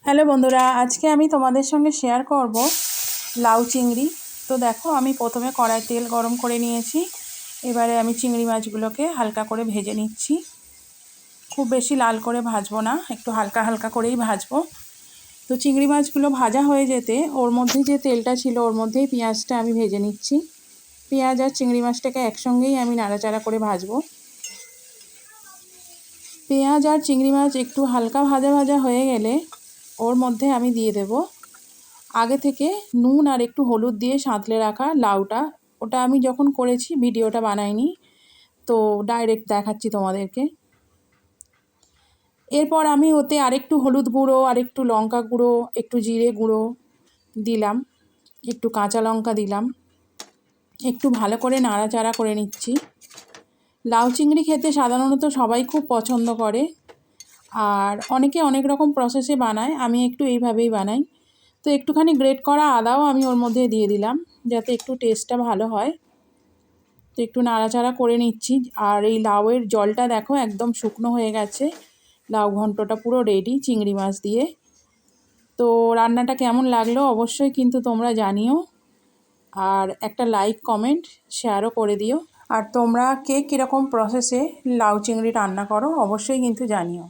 Hello বন্ধুরা, আজকে আমি তোমাদের সঙ্গে শেয়ার করব লাউ চিংড়ি। তো দেখো, আমি প্রথমে কড়াই তেল গরম করে নিয়েছি। এবারে আমি চিংড়ি মাছগুলোকে হালকা করে ভেজে নিচ্ছি। খুব বেশি লাল করে ভাজবো না, একটু হালকা হালকা করেই ভাজবো। তো চিংড়ি মাছগুলো ভাজা হয়ে যেতে ওর মধ্যে যে তেলটা ছিল ওর মধ্যেই পেঁয়াজটা আমি ভেজে নিচ্ছি। পেঁয়াজ আর চিংড়ি মাছটাকে একসঙ্গেই আমি নাড়াচাড়া করে ভাজবো। পেঁয়াজ আর চিংড়ি মাছ একটু হালকা ভাজা ভাজা হয়ে গেলে ওর মধ্যে আমি দিয়ে দেব আগে থেকে নুন আর একটু হলুদ দিয়ে সাঁতলে রাখা লাউটা। ওটা আমি যখন করেছি ভিডিওটা বানাইনি, তো ডাইরেক্ট দেখাচ্ছি তোমাদেরকে। এরপর আমি ওতে আরেকটু হলুদ গুঁড়ো, আরেকটু লঙ্কা গুঁড়ো, একটু জিরে গুঁড়ো দিলাম, একটু কাঁচা লঙ্কা দিলাম, একটু ভালো করে নাড়াচাড়া করে নিচ্ছি। লাউ চিংড়ি খেতে সাধারণত সবাই খুব পছন্দ করে, আর অনেকে অনেক রকম প্রসেসে বানায়, আমি একটু এইভাবেই বানাই। তো একটুখানি গ্রেট করা আদাও আমি ওর মধ্যে দিয়ে দিলাম, যাতে একটু টেস্টটা ভালো হয়। তো একটু নাড়াচাড়া করে নিচ্ছি। আর এই লাউয়ের জলটা দেখো একদম শুকনো হয়ে গেছে। লাউ ঘন্টটা পুরো রেডি চিংড়ি মাছ দিয়ে। তো রান্নাটা কেমন লাগলো অবশ্যই কিন্তু তোমরা জানিও, আর একটা লাইক, কমেন্ট, শেয়ারও করে দিও। আর তোমরা কে কীরকম প্রসেসে লাউ চিংড়ি রান্না করো অবশ্যই কিন্তু জানিও।